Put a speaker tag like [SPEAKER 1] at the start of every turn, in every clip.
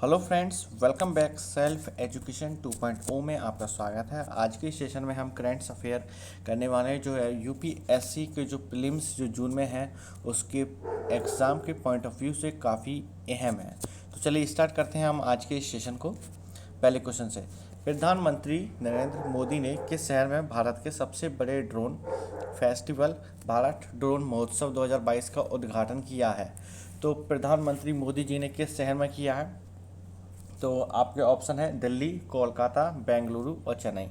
[SPEAKER 1] Hello friends, welcome back self education 2.0 में आपका स्वागत है। आज के सेशन में हम करंट अफेयर करने वाले हैं। जो है यूपीएससी के जो प्रीलिम्स जो जून में है उसके एग्ज़ाम के पॉइंट ऑफ व्यू से काफ़ी अहम है। तो चलिए स्टार्ट करते हैं हम आज के इस सेशन को। पहले क्वेश्चन से, प्रधानमंत्री नरेंद्र मोदी ने किस शहर में भारत के सबसे बड़े ड्रोन फेस्टिवल भारत ड्रोन महोत्सव 2022 का उद्घाटन किया है? तो प्रधानमंत्री मोदी जी ने किस शहर में किया है? तो आपके ऑप्शन है दिल्ली, कोलकाता, बेंगलुरु और चेन्नई।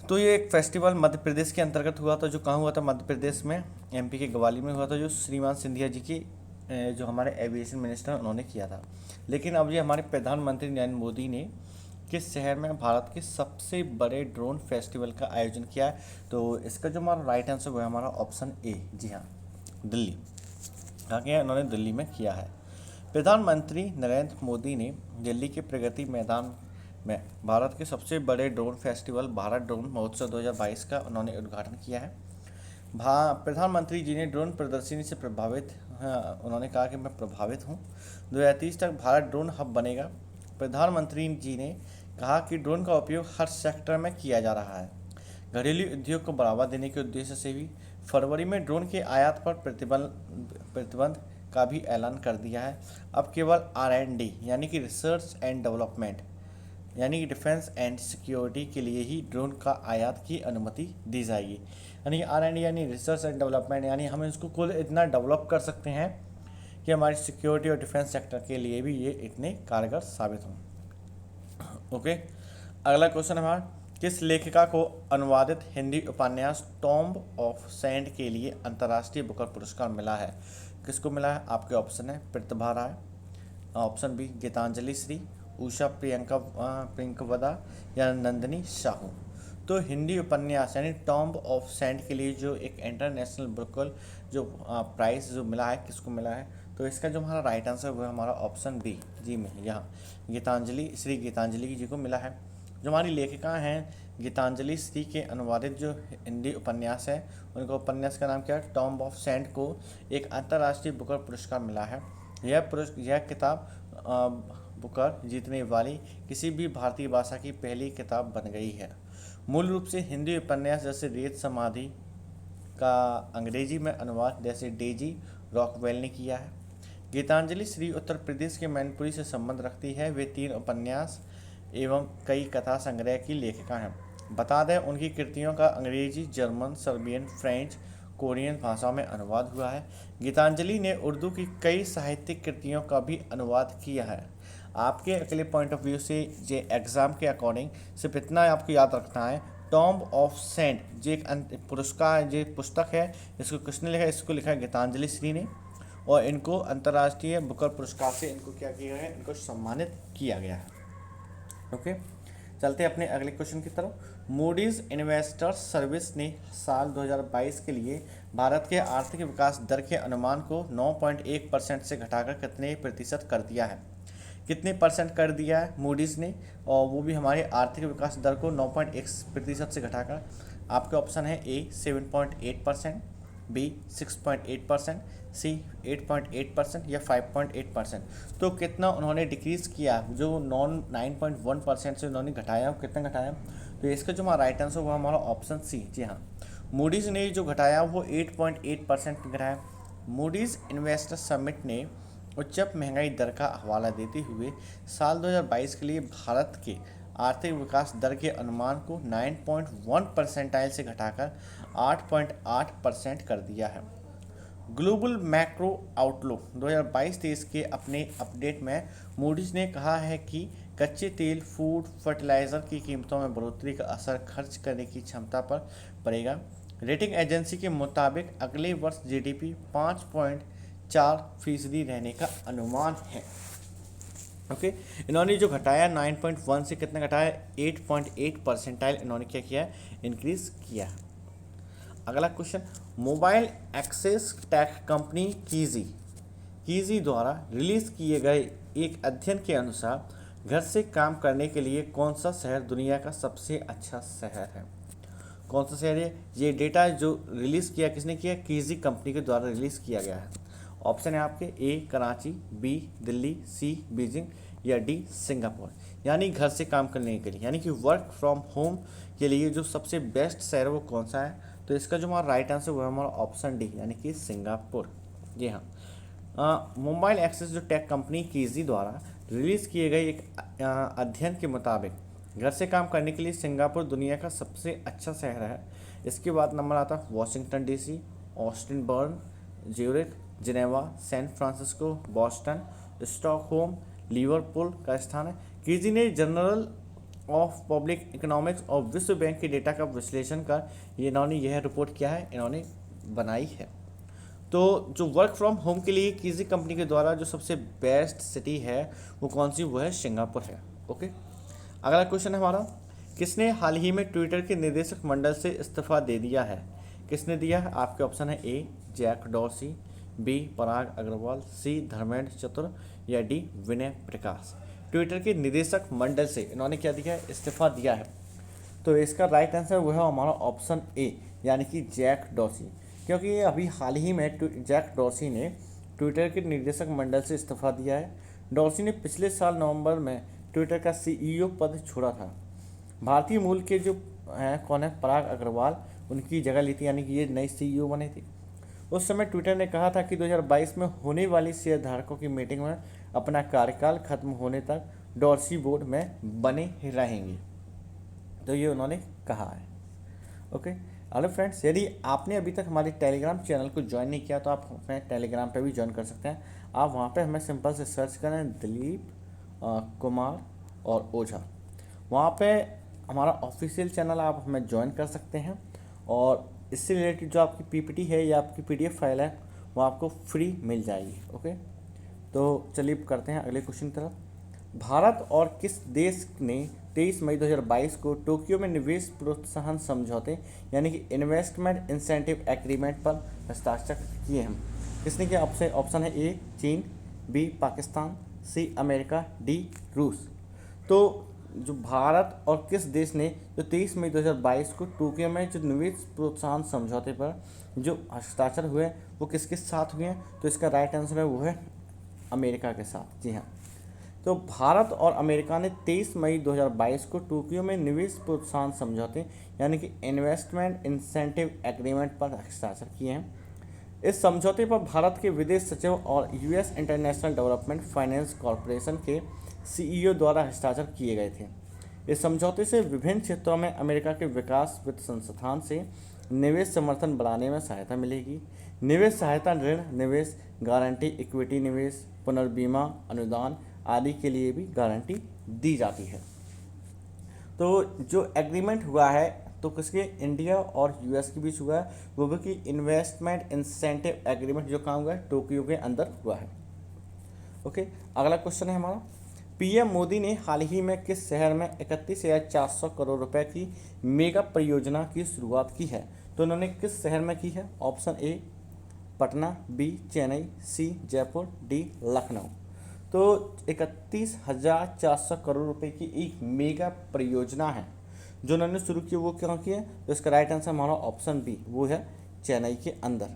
[SPEAKER 1] तो ये एक फेस्टिवल मध्य प्रदेश के अंतर्गत हुआ था। जो कहाँ हुआ था? मध्य प्रदेश में, एमपी के ग्वालियर में हुआ था। जो श्रीमान सिंधिया जी की जो हमारे एविएशन मिनिस्टर उन्होंने किया था। लेकिन अब ये हमारे प्रधानमंत्री नरेंद्र मोदी ने किस शहर में भारत के सबसे बड़े ड्रोन फेस्टिवल का आयोजन किया है? तो इसका जो हमारा राइट आंसर वो है हमारा ऑप्शन ए। जी हाँ, दिल्ली। कहाँ किया है? उन्होंने दिल्ली में किया है। प्रधानमंत्री नरेंद्र मोदी ने दिल्ली के प्रगति मैदान में भारत के सबसे बड़े ड्रोन फेस्टिवल भारत ड्रोन महोत्सव 2022 का उन्होंने उद्घाटन किया है। प्रधानमंत्री जी ने ड्रोन प्रदर्शनी से उन्होंने कहा कि मैं प्रभावित हूँ। 2030 तक भारत ड्रोन हब बनेगा। प्रधानमंत्री जी ने कहा कि ड्रोन का उपयोग हर सेक्टर में किया जा रहा है। घरेलू उद्योग को बढ़ावा देने के उद्देश्य से भी फरवरी में ड्रोन के आयात पर प्रतिबंध का भी ऐलान कर दिया है। अब केवल R&D यानी कि रिसर्च एंड डेवलपमेंट यानी कि डिफेंस एंड सिक्योरिटी के लिए ही ड्रोन का आयात की अनुमति दी जाएगी। यानी कि R&D यानी रिसर्च एंड डेवलपमेंट, यानी हम इसको खुद इतना डेवलप कर सकते हैं कि हमारी सिक्योरिटी और डिफेंस सेक्टर के लिए भी ये इतने कारगर साबित हों। ओके, अगला क्वेश्चन हमारा, किस लेखिका को अनुवादित हिंदी उपन्यास टॉम्ब ऑफ सैंड के लिए अंतर्राष्ट्रीय बुकर पुरस्कार मिला है? किसको मिला है? आपके ऑप्शन है प्रतिभा राय, ऑप्शन बी गीतांजलि श्री, उषा प्रियंकवदा या नंदिनी साहू। तो हिंदी उपन्यास यानी टॉम्ब ऑफ सैंड के लिए जो एक इंटरनेशनल बुकर जो प्राइज़ जो मिला है, किसको मिला है? तो इसका जो हमारा राइट आंसर वो है हमारा ऑप्शन बी जी में, यहाँ गीतांजलि जी को मिला है। जो हमारी लेखिका हैं गीतांजलि श्री के अनुवादित जो हिंदी उपन्यास है, उनका उपन्यास का नाम क्या है? टॉम्ब ऑफ सैंड को एक अंतर्राष्ट्रीय बुकर पुरस्कार मिला है। यह किताब बुकर जीतने वाली किसी भी भारतीय भाषा की पहली किताब बन गई है। मूल रूप से हिंदी उपन्यास जैसे रेत समाधि का अंग्रेजी में अनुवाद जैसे डेजी रॉकवेल ने किया है। गीतांजलि श्री उत्तर प्रदेश के मैनपुरी से संबंध रखती है। वे 3 उपन्यास एवं कई कथा संग्रह की लेखिका हैं। बता दें, उनकी कृतियों का अंग्रेजी, जर्मन, सर्बियन, फ्रेंच, कोरियन भाषाओं में अनुवाद हुआ है। गीतांजलि ने उर्दू की कई साहित्यिक कृतियों का भी अनुवाद किया है। आपके अगले पॉइंट ऑफ व्यू से जे एग्ज़ाम के अकॉर्डिंग सिर्फ इतना आपको याद रखना है, टॉम्ब ऑफ सैंड जो एक पुरस्कार जो पुस्तक है, इसको किसने लिखा है? इसको लिखा है गीतांजलि श्री ने, और इनको अंतर्राष्ट्रीय बुकर पुरस्कार से इनको क्या किया गया है? इनको सम्मानित किया गया है। ओके, चलते हैं अपने अगले क्वेश्चन की तरफ। मूडीज इन्वेस्टर्स सर्विस ने साल 2022 के लिए भारत के आर्थिक विकास दर के अनुमान को 9.1% से घटाकर कितने प्रतिशत कर दिया है? कितने परसेंट कर दिया है मूडीज़ ने? और वो भी हमारे आर्थिक विकास दर को 9.1% से घटाकर। आपके ऑप्शन है ए 7.8%, बी 6.8%, सी 8.8% या 5.8%। तो कितना उन्होंने डिक्रीज़ किया? जो 9.1% से उन्होंने घटाया, कितना घटाया? तो इसका जो हमारा राइट आंसर हुआ हमारा ऑप्शन सी। जी हाँ, मूडीज़ ने जो घटाया वो 8.8% घटाया। मूडीज़ इन्वेस्टर समिट ने उच्च महंगाई दर का हवाला देते हुए साल 2022 के लिए भारत के आर्थिक विकास दर के अनुमान को 9.1% से घटाकर 8.8% कर दिया है। ग्लोबल मैक्रो आउटलुक 2022-23 के अपने अपडेट में मूडीज ने कहा है कि कच्चे तेल, फूड, फर्टिलाइज़र की कीमतों में बढ़ोतरी का असर खर्च करने की क्षमता पर पड़ेगा। रेटिंग एजेंसी के मुताबिक अगले वर्ष GDP 5.4% रहने का अनुमान है। ओके, इन्होंने जो घटाया 9.1 से कितना घटाया? 8.8% इन्होंने क्या किया है? इंक्रीज किया है। अगला question, mobile access tech company कीजी द्वारा रिलीज किए गए एक अध्ययन के अनुसार घर से काम करने के लिए कौन सा शहर दुनिया का सबसे अच्छा शहर है? कौन सा शहर है? ये डेटा जो रिलीज़ किया किसने किया? कीजी कंपनी के द्वारा रिलीज़ किया गया है। ऑप्शन है आपके ए कराची, बी दिल्ली, सी बीजिंग या डी सिंगापुर। यानी घर से काम करने के लिए, यानी कि वर्क फ्रॉम होम के लिए जो सबसे बेस्ट शहर वो कौन सा है? तो इसका जो हमारा राइट आंसर वो है हमारा ऑप्शन डी, यानी कि सिंगापुर। जी हाँ। मोबाइल एक्सेस जो टेक कंपनी कीजी द्वारा रिलीज़ किए गए एक अध्ययन के मुताबिक घर से काम करने के लिए सिंगापुर दुनिया का सबसे अच्छा शहर है। इसके बाद नंबर आता है Washington DC, Austin Bern, Zurich, Geneva, San Francisco, Boston, Stockholm, Liverpool का स्थान है। कीजी ने जर्नल ऑफ पब्लिक इकोनॉमिक्स और विश्व बैंक के डेटा का विश्लेषण कर इन्होंने यह रिपोर्ट किया है, इन्होंने बनाई है। तो जो वर्क फ्रॉम होम के लिए कीजी कंपनी के द्वारा जो सबसे बेस्ट सिटी है वो कौन सी? वो है सिंगापुर है। ओके, अगला क्वेश्चन है हमारा, किसने हाल ही में ट्विटर के निदेशक मंडल से इस्तीफा दे दिया है? किसने दिया है? आपके ऑप्शन है ए जैक डॉर्सी, बी पराग अग्रवाल, सी धर्मेंद्र चतुर या डी विनय प्रकाश। ट्विटर के निदेशक मंडल से इन्होंने क्या दिया है? इस्तीफा दिया है। तो इसका राइट आंसर वो है हमारा ऑप्शन ए, यानी कि जैक डॉर्सी, क्योंकि अभी हाल ही में जैक डॉर्सी ने ट्विटर के निदेशक मंडल से इस्तीफा दिया है। डॉर्सी ने पिछले साल नवंबर में ट्विटर का सीईओ पद छोड़ा था। भारतीय मूल के जो हैं कौन है? पराग अग्रवाल उनकी जगह ली थी, यानी कि ये नई सीईओ बने थे। उस समय ट्विटर ने कहा था कि 2022 में होने वाली शेयरधारकों की मीटिंग में अपना कार्यकाल खत्म होने तक डॉर्सी बोर्ड में बने रहेंगे। तो ये उन्होंने कहा है। ओके, हेलो फ्रेंड्स, यदि आपने अभी तक हमारे टेलीग्राम चैनल को ज्वाइन नहीं किया तो आप अपने टेलीग्राम पे भी ज्वाइन कर सकते हैं। आप वहाँ पे हमें सिंपल से सर्च करें दिलीप कुमार और ओझा। वहाँ पे हमारा ऑफिशियल चैनल आप हमें ज्वाइन कर सकते हैं और इससे रिलेटेड जो आपकी पीपीटी है या आपकी पीडीएफ फाइल है वो आपको फ्री मिल जाएगी। ओके, तो चलिए करते हैं अगले क्वेश्चन की तरफ। भारत और किस देश ने 23 मई 2022 को टोक्यो में निवेश प्रोत्साहन समझौते यानी कि इन्वेस्टमेंट इंसेंटिव एग्रीमेंट पर हस्ताक्षर किए हैं? किसने किया? ऑप्शन है ए चीन, B Pakistan, C America, D रूस। तो जो भारत और किस देश ने जो 23 मई 2022 को टोक्यो में जो निवेश प्रोत्साहन समझौते पर जो हस्ताक्षर हुए वो किसके साथ हुए हैं? तो इसका राइट आंसर है वो है अमेरिका के साथ। जी हाँ, तो भारत और अमेरिका ने 23 मई 2022 को टोक्यो में निवेश प्रोत्साहन समझौते यानी कि इन्वेस्टमेंट इंसेंटिव एग्रीमेंट पर हस्ताक्षर किए हैं। इस समझौते पर भारत के विदेश सचिव और US international development finance corporation के सीईओ द्वारा हस्ताक्षर किए गए थे। इस समझौते से विभिन्न क्षेत्रों में अमेरिका के विकास वित्त संस्थान से निवेश समर्थन बढ़ाने में सहायता मिलेगी। निवेश सहायता ऋण, निवेश गारंटी, इक्विटी निवेश, पुनर्बीमा, अनुदान आदि के लिए भी गारंटी दी जाती है। तो जो एग्रीमेंट हुआ है तो किसके? इंडिया और यूएस के बीच हुआ है, वो भी कि इन्वेस्टमेंट इंसेंटिव एग्रीमेंट जो काम हुआ है टोक्यो के अंदर हुआ है। ओके, अगला क्वेश्चन है हमारा, पीएम मोदी ने हाल ही में किस शहर में 31,400 करोड़ रुपए की मेगा परियोजना की शुरुआत की है? तो उन्होंने किस शहर में की है? Option A Patna, B Chennai, C Jaipur, D Lucknow. तो 31,400 करोड़ रुपए की एक मेगा परियोजना है जो उन्होंने शुरू की, वो क्यों की है? तो इसका राइट आंसर हमारा ऑप्शन बी, वो है चेन्नई के अंदर।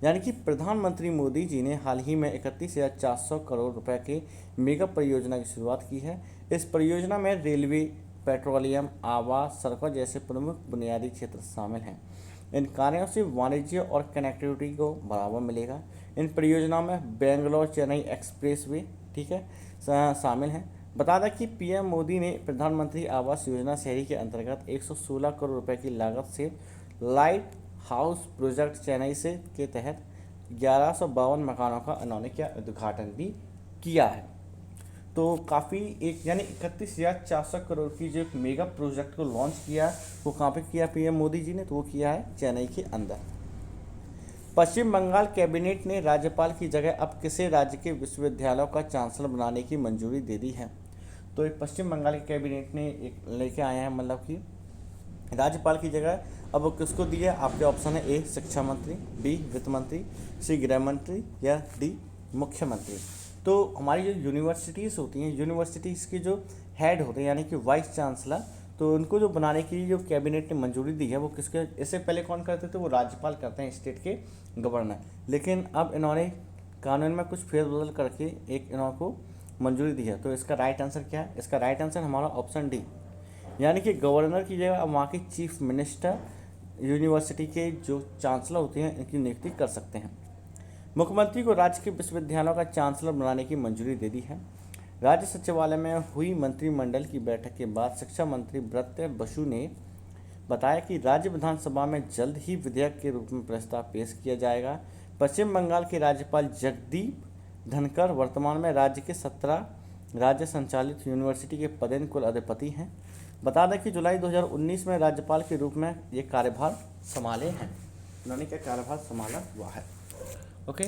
[SPEAKER 1] यानी कि प्रधानमंत्री मोदी जी ने हाल ही में 31,400 करोड़ रुपए के मेगा परियोजना की शुरुआत की है। इस परियोजना में रेलवे, पेट्रोलियम, आवास, सड़कों जैसे प्रमुख बुनियादी क्षेत्र शामिल हैं। इन कार्यों से वाणिज्य और कनेक्टिविटी को बढ़ावा मिलेगा। इन परियोजनाओं में बेंगलोर चेन्नई एक्सप्रेस वे ठीक है शामिल हैं। बता दें कि पीएम मोदी ने प्रधानमंत्री आवास योजना शहरी के अंतर्गत 116 करोड़ रुपए की लागत से लाइट हाउस प्रोजेक्ट चेन्नई से के तहत 1152 मकानों का उन्होंने क्या उद्घाटन भी किया है। तो काफ़ी एक यानी 31,400 करोड़ की जो एक मेगा प्रोजेक्ट को लॉन्च किया वो कहाँ पे किया पीएम मोदी जी ने? तो वो किया है चेन्नई के अंदर। पश्चिम बंगाल कैबिनेट ने राज्यपाल की जगह अब किसे राज्य के विश्वविद्यालयों का चांसलर बनाने की मंजूरी दे दी है? तो एक पश्चिम बंगाल के कैबिनेट ने एक लेके आए हैं, मतलब कि राज्यपाल की जगह अब वो किसको दिया? आपके ऑप्शन है ए शिक्षा मंत्री, बी वित्त मंत्री, सी गृह मंत्री या डी मुख्यमंत्री। तो हमारी जो यूनिवर्सिटीज़ होती हैं, यूनिवर्सिटीज़ के जो हेड होते हैं यानी कि वाइस चांसलर, तो उनको जो बनाने की जो कैबिनेट ने मंजूरी दी है वो किसके? इससे पहले कौन करते थे? वो राज्यपाल करते हैं, स्टेट के गवर्नर। लेकिन अब इन्होंने कानून में कुछ फेरबदल करके एक इनको मंजूरी दी है। तो इसका राइट आंसर क्या है? इसका राइट आंसर हमारा ऑप्शन डी, यानी कि गवर्नर की जगह अब वहाँ की चीफ मिनिस्टर यूनिवर्सिटी के जो चांसलर होते हैं इनकी नियुक्ति कर सकते हैं। मुख्यमंत्री को राज्य के विश्वविद्यालयों का चांसलर बनाने की मंजूरी दे दी है। राज्य सचिवालय में हुई मंत्रिमंडल की बैठक के बाद शिक्षा मंत्री ब्रत्य बसु ने बताया कि राज्य विधानसभा में जल्द ही विधेयक के रूप में प्रस्ताव पेश किया जाएगा। पश्चिम बंगाल के राज्यपाल जगदीप धनखड़ वर्तमान में राज्य के 17 राज्य संचालित यूनिवर्सिटी के पदेन कुल अधिपति हैं। बता दें कि जुलाई 2019 में राज्यपाल के रूप में ये कार्यभार संभाले हैं। उन्होंने क्या कार्यभार संभाला हुआ है। ओके,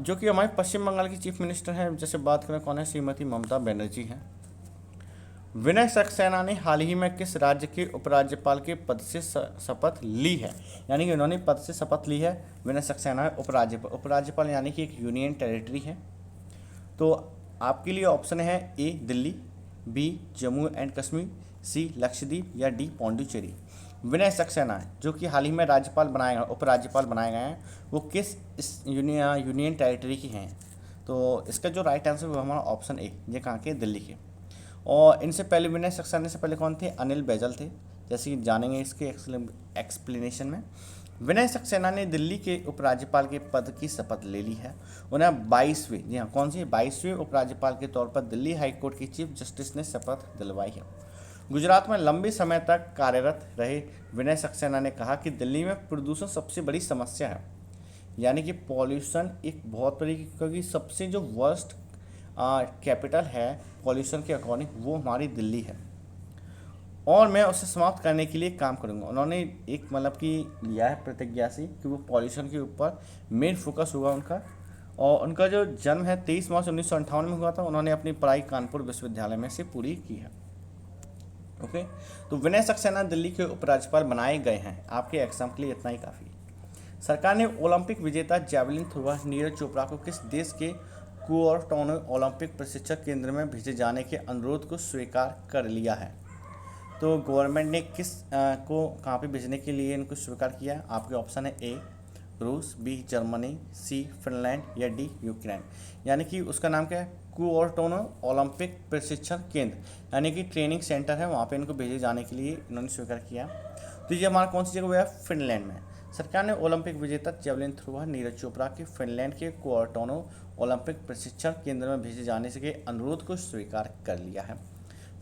[SPEAKER 1] जो कि हमारे पश्चिम बंगाल की चीफ मिनिस्टर हैं, जैसे बात करें कौन है, श्रीमती ममता बनर्जी हैं। विनय सक्सेना ने हाल ही में किस राज्य के उपराज्यपाल के पद से शपथ ली है? यानी कि उन्होंने पद से शपथ ली है विनय सक्सेना उपराज्यपाल। उपराज्यपाल यानी कि एक यूनियन टेरिटरी है। तो आपके लिए ऑप्शन है ए दिल्ली, बी जम्मू एंड कश्मीर, सी लक्षद्वीप या डी पौंडीचेरी। विनय सक्सेना जो कि हाल ही में राज्यपाल बनाए गए उपराज्यपाल बनाए गए हैं, वो किस यूनियन टेरिटरी की हैं? तो इसका जो राइट आंसर वो हमारा ऑप्शन ए, ये कहाँ के? दिल्ली के। और इनसे पहले विनय सक्सेना से पहले कौन थे? अनिल बैजल थे, जैसे कि जानेंगे इसके एक्सप्लेनेशन में। विनय सक्सेना ने दिल्ली के उपराज्यपाल के पद की शपथ ले ली है। उन्हें 22वें, जी हाँ, कौन सी 22वें उपराज्यपाल के तौर पर दिल्ली हाईकोर्ट की चीफ जस्टिस ने शपथ दिलवाई है। गुजरात में लंबे समय तक कार्यरत रहे विनय सक्सेना ने कहा कि दिल्ली में प्रदूषण सबसे बड़ी समस्या है, यानी कि पॉल्यूशन एक बहुत बड़ी, क्योंकि सबसे जो वर्स्ट कैपिटल है पॉल्यूशन के अकॉर्डिंग वो हमारी दिल्ली है, और मैं उसे समाप्त करने के लिए काम करूंगा। उन्होंने एक मतलब कि लिया है प्रतिज्ञा से कि वो पॉल्यूशन के ऊपर मेन फोकस होगा उनका। और उनका जो जन्म है 23 मार्च 1958 में हुआ था। उन्होंने अपनी पढ़ाई कानपुर विश्वविद्यालय में से पूरी की है। ओके, तो विनय सक्सेना दिल्ली के उपराज्यपाल बनाए गए हैं। आपके एग्जाम के लिए इतना ही काफ़ी। सरकार ने ओलंपिक विजेता जैवलिन थ्रोअर नीरज चोपड़ा को किस देश के कुओर्टोनो ओलंपिक प्रशिक्षण केंद्र में भेजे जाने के अनुरोध को स्वीकार कर लिया है? तो गवर्नमेंट ने किस को कहाँ पे भेजने के लिए इनको स्वीकार किया है? आपके ऑप्शन है ए रूस, बी जर्मनी, सी फिनलैंड या डी यूक्रेन। यानी कि उसका नाम क्या है? कुओर्टोनो ओलंपिक प्रशिक्षण केंद्र, यानी कि ट्रेनिंग सेंटर है, वहाँ पे इनको भेजे जाने के लिए इन्होंने स्वीकार किया। तो ये हमारा कौन सी जगह हुआ है? फिनलैंड में। सरकार ने ओलंपिक विजेता जेवलिन थ्रोअर नीरज चोपड़ा के फिनलैंड के कुओर्टोनो ओलंपिक प्रशिक्षण केंद्र में भेजे जाने के अनुरोध को स्वीकार कर लिया है।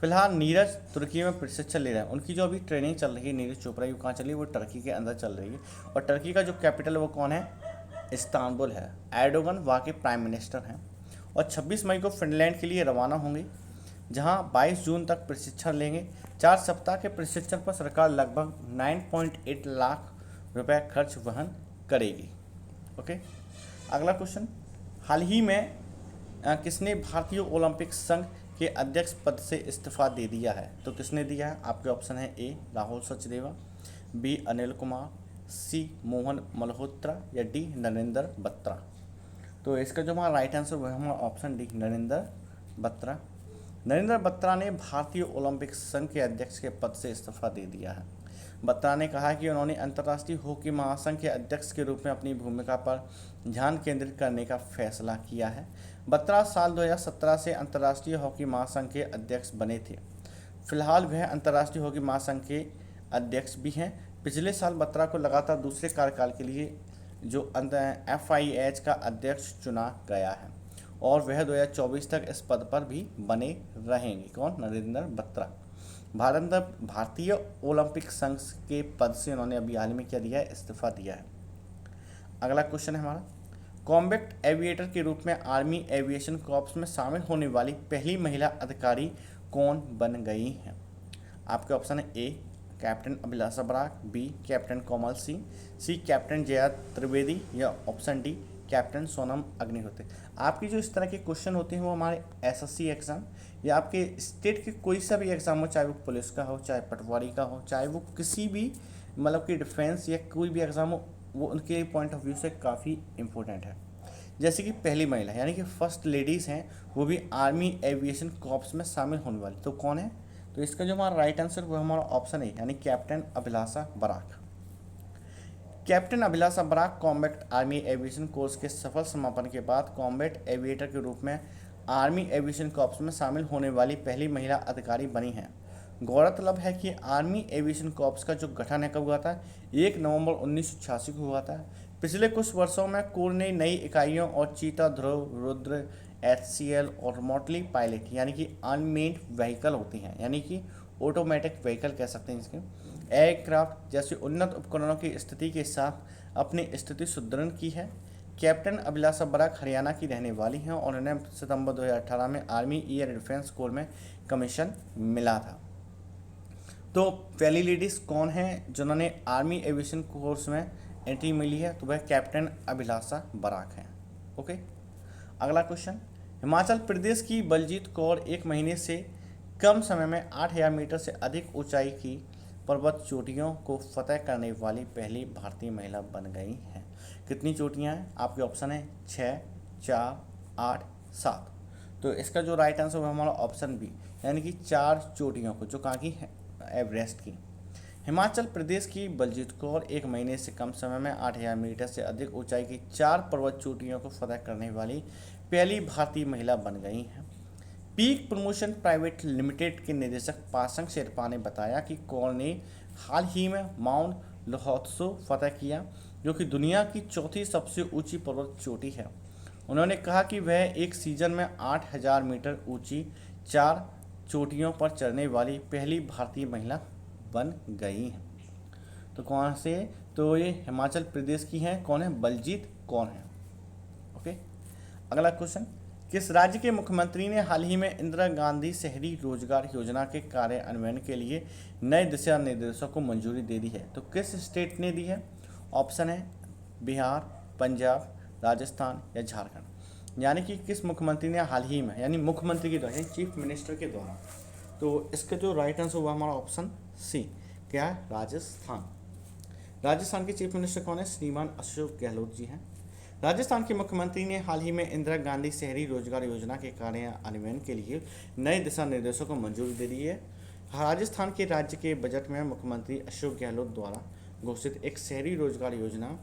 [SPEAKER 1] फिलहाल नीरज तुर्की में प्रशिक्षण ले रहे हैं। उनकी जो अभी ट्रेनिंग चल रही है नीरज चोपड़ा की, वो कहाँ चल रही है? वो टर्की के अंदर चल रही है। और टर्की का जो कैपिटल है वो कौन है? इस्तांबुल है। एर्डोगन वहाँ के प्राइम मिनिस्टर हैं। और 26 मई को फिनलैंड के लिए रवाना होंगे, जहाँ 22 जून तक प्रशिक्षण लेंगे। 4 सप्ताह के प्रशिक्षण पर सरकार लगभग 9.8 लाख रुपए खर्च वहन करेगी। ओके, अगला क्वेश्चन, हाल ही में किसने भारतीय ओलंपिक संघ के अध्यक्ष पद से इस्तीफा दे दिया है? तो किसने दिया है? आपके ऑप्शन है ए राहुल सचदेवा, बी अनिल कुमार, सी मोहन मल्होत्रा या डी नरेंद्र बत्रा। तो इसका जो हमारा राइट आंसर वो है हमारा ऑप्शन डी नरेंद्र बत्रा। नरेंद्र बत्रा ने भारतीय ओलंपिक संघ के अध्यक्ष के पद से इस्तीफा दे दिया है। बत्रा ने कहा कि उन्होंने अंतर्राष्ट्रीय हॉकी महासंघ के अध्यक्ष के रूप में अपनी भूमिका पर ध्यान केंद्रित करने का फैसला किया है। बत्रा साल 2017 से अंतर्राष्ट्रीय हॉकी महासंघ के अध्यक्ष बने थे। फिलहाल वह अंतर्राष्ट्रीय हॉकी महासंघ के अध्यक्ष भी हैं। पिछले साल बत्रा को लगातार दूसरे कार्यकाल के लिए जो FIH का अध्यक्ष चुना गया है और वह 2024 तक इस पद पर भी बने रहेंगे। कौन? नरेंद्र बत्रा। भारतीय ओलंपिक संघ के पद से उन्होंने अभी हाल में क्या दिया है? इस्तीफा दिया है। अगला क्वेश्चन है हमारा, कॉम्बैट एविएटर के रूप में आर्मी एविएशन कॉर्प्स में शामिल होने वाली पहली महिला अधिकारी कौन बन गई हैं? आपके ऑप्शन है A captain Abhilasha Barak, B captain Komal Singh, C captain Jaya Trivedi या option D captain Sonam Agnihotri. आपकी जो इस तरह के क्वेश्चन होते हैं वो हमारे SSC एग्ज़ाम या आपके स्टेट के कोई सा भी एग्ज़ाम हो, चाहे वो पुलिस का हो, चाहे पटवारी का हो, चाहे वो किसी भी मतलब कि डिफेंस या कोई भी एग्ज़ाम हो, वो उनके पॉइंट ऑफ व्यू से काफ़ी इम्पोर्टेंट है। जैसे कि पहली महिला यानी कि फर्स्ट लेडीज़ हैं, वो भी आर्मी एविएशन कॉर्प्स में शामिल होने वाली, तो कौन है? तो इसका जो हमारा राइट आंसर वो हमारा ऑप्शन है, यानी captain Abhilasha Barak. Captain Abhilasha Barak combat army aviation course के सफल समापन के बाद कॉम्बैट एविएटर के रूप में आर्मी एविएशन कॉर्प्स में शामिल होने वाली पहली महिला अधिकारी बनी हैं। गौरतलब है कि आर्मी एविएशन कॉर्प्स का जो गठन है कब हुआ था, 1 नवंबर 1986 को हुआ था। पिछले कुछ वर्षों में कोर ने नई इकाइयों और चीता, ध्रुव, रुद्र, HCL और रिमोटली पायलट यानी कि अनमेन्ड व्हीकल होती हैं, यानी कि ऑटोमेटिक व्हीकल कह सकते हैं इसके, एयरक्राफ्ट जैसे उन्नत उपकरणों की स्थिति के साथ अपनी स्थिति सुदृढ़ की है। कैप्टन अभिलाषा बराक हरियाणा की रहने वाली हैं और उन्हें सितंबर 2018 में आर्मी एयर डिफेंस कोर में कमीशन मिला था। तो पहली लेडीज़ कौन है जिन्होंने आर्मी एविएशन कोर्स में एंट्री मिली है, तो वह कैप्टन अभिलाषा बराक हैं। ओके, अगला क्वेश्चन, हिमाचल प्रदेश की बलजीत कौर 1 महीने से कम समय में 8000 मीटर से अधिक ऊंचाई की पर्वत चोटियों को फतह करने वाली पहली भारतीय महिला बन गई हैं। कितनी चोटियां हैं? आपके ऑप्शन है 6, 4, 8, 7। तो इसका जो राइट आंसर है हमारा ऑप्शन बी, यानी कि 4 चोटियों को, जो कहाँ की है, एवरेस्ट की। हिमाचल प्रदेश की बलजीत कौर 1 महीने से कम समय में 8000 मीटर से अधिक ऊंचाई की 4 पर्वत चोटियों को फतह करने वाली पहली भारतीय महिला बन गई हैं। पीक प्रमोशन प्राइवेट लिमिटेड के निदेशक पासंग शेरपा ने बताया कि कौर ने हाल ही में माउंट लोहत्सो फतह किया, जो कि दुनिया की चौथी सबसे ऊंची पर्वत चोटी है। उन्होंने कहा कि वह एक सीजन में 8000 मीटर ऊंची 4 चोटियों पर चढ़ने वाली पहली भारतीय महिला बन गई हैं। तो कौन से? तो ये हिमाचल प्रदेश की हैं। कौन है? बलजीत कौर हैं। ओके, अगला क्वेश्चन, किस राज्य के मुख्यमंत्री ने हाल ही में इंदिरा गांधी शहरी रोजगार योजना के कार्यान्वयन के लिए नए दिशा निर्देशों को मंजूरी दे दी है? तो किस स्टेट ने दी है? ऑप्शन है बिहार, पंजाब, राजस्थान या झारखंड। यानी कि किस मुख्यमंत्री ने हाल ही में, यानी मुख्यमंत्री के द्वारा, चीफ मिनिस्टर के द्वारा। तो इसका जो राइट आंसर हुआ हमारा ऑप्शन सी, क्या है? राजस्थान। राजस्थान के चीफ मिनिस्टर कौन है? श्रीमान अशोक गहलोत जी हैं। राजस्थान के मुख्यमंत्री ने हाल ही में इंदिरा गांधी शहरी रोजगार योजना के कार्यान्वयन के लिए नए दिशा निर्देशों को मंजूरी दे दी है। राजस्थान के राज्य के बजट में मुख्यमंत्री अशोक गहलोत द्वारा घोषित एक शहरी रोजगार योजना,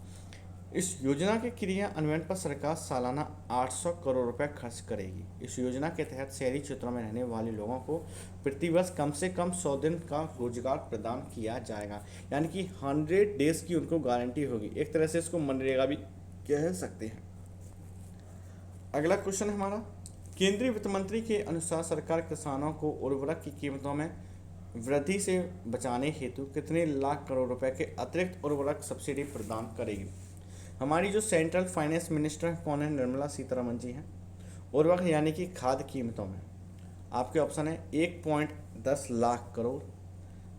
[SPEAKER 1] इस योजना के क्रियान्वयन पर सरकार सालाना 800 करोड़ रुपए खर्च करेगी। इस योजना के तहत शहरी क्षेत्रों में रहने वाले लोगों को प्रतिवर्ष कम से कम 100 दिन का रोजगार प्रदान किया जाएगा, यानी कि 100 डेज की उनको गारंटी होगी। एक तरह से इसको मनरेगा भी कह सकते हैं। अगला क्वेश्चन है हमारा, केंद्रीय वित्त मंत्री के अनुसार सरकार किसानों को उर्वरक की कीमतों में वृद्धि से बचाने हेतु कितने लाख करोड़ रुपए के अतिरिक्त उर्वरक सब्सिडी प्रदान करेगी? हमारी जो सेंट्रल फाइनेंस मिनिस्टर कौन है? निर्मला सीतारमण जी हैं। उर्वरक यानी कि खाद्य कीमतों में आपके ऑप्शन है 1.10 लाख करोड़,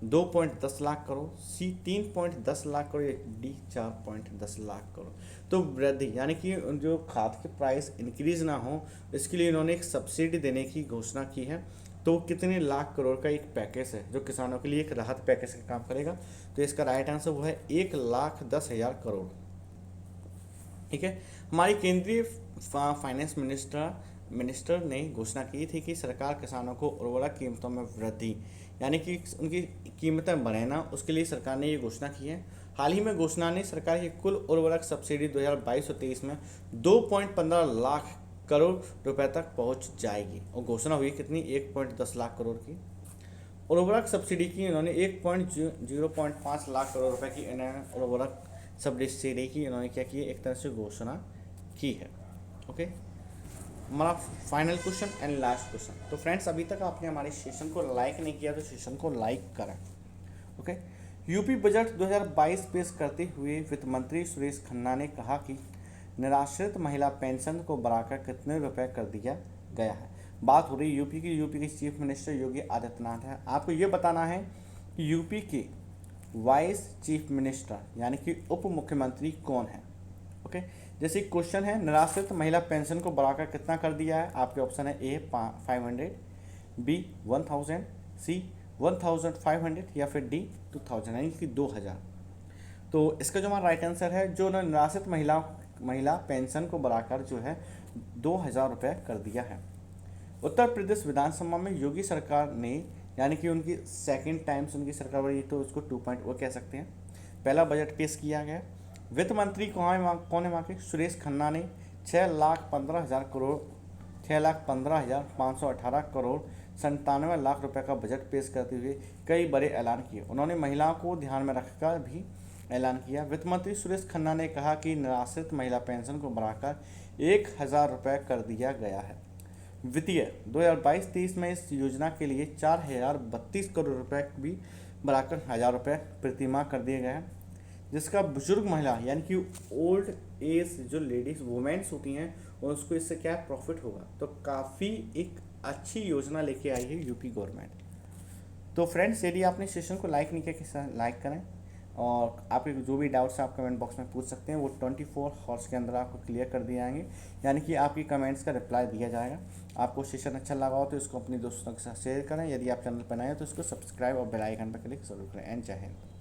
[SPEAKER 1] 2.10 लाख करोड़, सी 3.10 लाख करोड़, डी 4.10 लाख करोड़। तो वृद्धि यानी कि जो खाद के प्राइस इंक्रीज ना हो, इसके लिए इन्होंने एक सब्सिडी देने की घोषणा की है। तो कितने लाख करोड़ का एक पैकेज है जो किसानों के लिए एक राहत पैकेज का काम करेगा। तो इसका राइट आंसर वो है 1,10,000 करोड़। ठीक है, हमारी केंद्रीय फाइनेंस मिनिस्टर ने घोषणा की थी कि सरकार किसानों को उर्वरक कीमतों में वृद्धि यानी कि उनकी कीमतें बढ़े ना, उसके लिए सरकार ने ये घोषणा की है। हाल ही में घोषणा ने सरकार की कुल उर्वरक सब्सिडी 2022-23 में 2.15 लाख करोड़ रुपए तक पहुंच जाएगी। और घोषणा हुई कितनी? 1.10 लाख करोड़ की उर्वरक सब्सिडी की। इन्होंने 1.05 लाख करोड़ रुपए की उर्वरक सब्सिडी की इन्होंने क्या की? एक तरह से घोषणा की है। ओके, हमारा final question and last question. तो फ्रेंड्स, अभी तक आपने हमारे सेशन को लाइक नहीं किया तो सेशन को लाइक करें। ओके, यूपी बजट 2022 पेश करते हुए वित्त मंत्री सुरेश खन्ना ने कहा कि निराश्रित महिला पेंशन को बढ़ाकर कितने रुपए कर दिया गया है। बात हो रही यूपी के चीफ मिनिस्टर योगी आदित्यनाथ है। आपको ये बताना है कि यूपी के वाइस चीफ मिनिस्टर यानी कि उप मुख्यमंत्री कौन है। ओके, जैसे क्वेश्चन है, निराश्रित महिला पेंशन को बढ़ाकर कितना कर दिया है? आपके ऑप्शन है ए 500, बी 1000, सी 1500 या फिर डी 2000 यानी कि 2000। तो इसका जो हमारा राइट आंसर है, जो निराश्रित महिला पेंशन को बढ़ाकर जो है 2000 रुपये कर दिया है। उत्तर प्रदेश विधानसभा में योगी सरकार ने, यानी कि उनकी सेकंड टाइम से उनकी सरकार बनी, तो उसको 2.0 कह सकते हैं, पहला बजट पेश किया गया। वित्त मंत्री कौन है वहाँ के? सुरेश खन्ना ने 6,15,518 97 लाख रुपए का बजट पेश करते हुए कई बड़े ऐलान किए। उन्होंने महिलाओं को ध्यान में रखकर भी ऐलान किया। वित्त मंत्री सुरेश खन्ना ने कहा कि निराश्रित महिला पेंशन को बढ़ाकर 1,000 रुपये कर दिया गया है। वित्तीय 2022-23 में इस योजना के लिए 4,032 करोड़ रुपए भी बढ़ाकर 1,000 रुपये प्रतिमाह कर दिए गए हैं, जिसका बुजुर्ग महिला यानी कि ओल्ड एज जो लेडीज वुमेन्स होती हैं और उसको इससे क्या प्रॉफिट होगा। तो काफ़ी एक अच्छी योजना लेके आई है यूपी गवर्नमेंट। तो फ्रेंड्स, यदि आपने सेशन को लाइक नहीं किया, लाइक करें और आपके जो भी डाउट्स हैं आप कमेंट बॉक्स में पूछ सकते हैं। वो 24 हॉर्स के अंदर आपको क्लियर कर दिए जाएंगे, यानी कि आपकी कमेंट्स का रिप्लाई दिया जाएगा। आपको सेशन अच्छा लगा हो तो इसको अपने दोस्तों के साथ शेयर करें। यदि आप चैनल पर नए हैं तो इसको सब्सक्राइब और बेल आइकन पर क्लिक जरूर करें। एंड जय हिंद।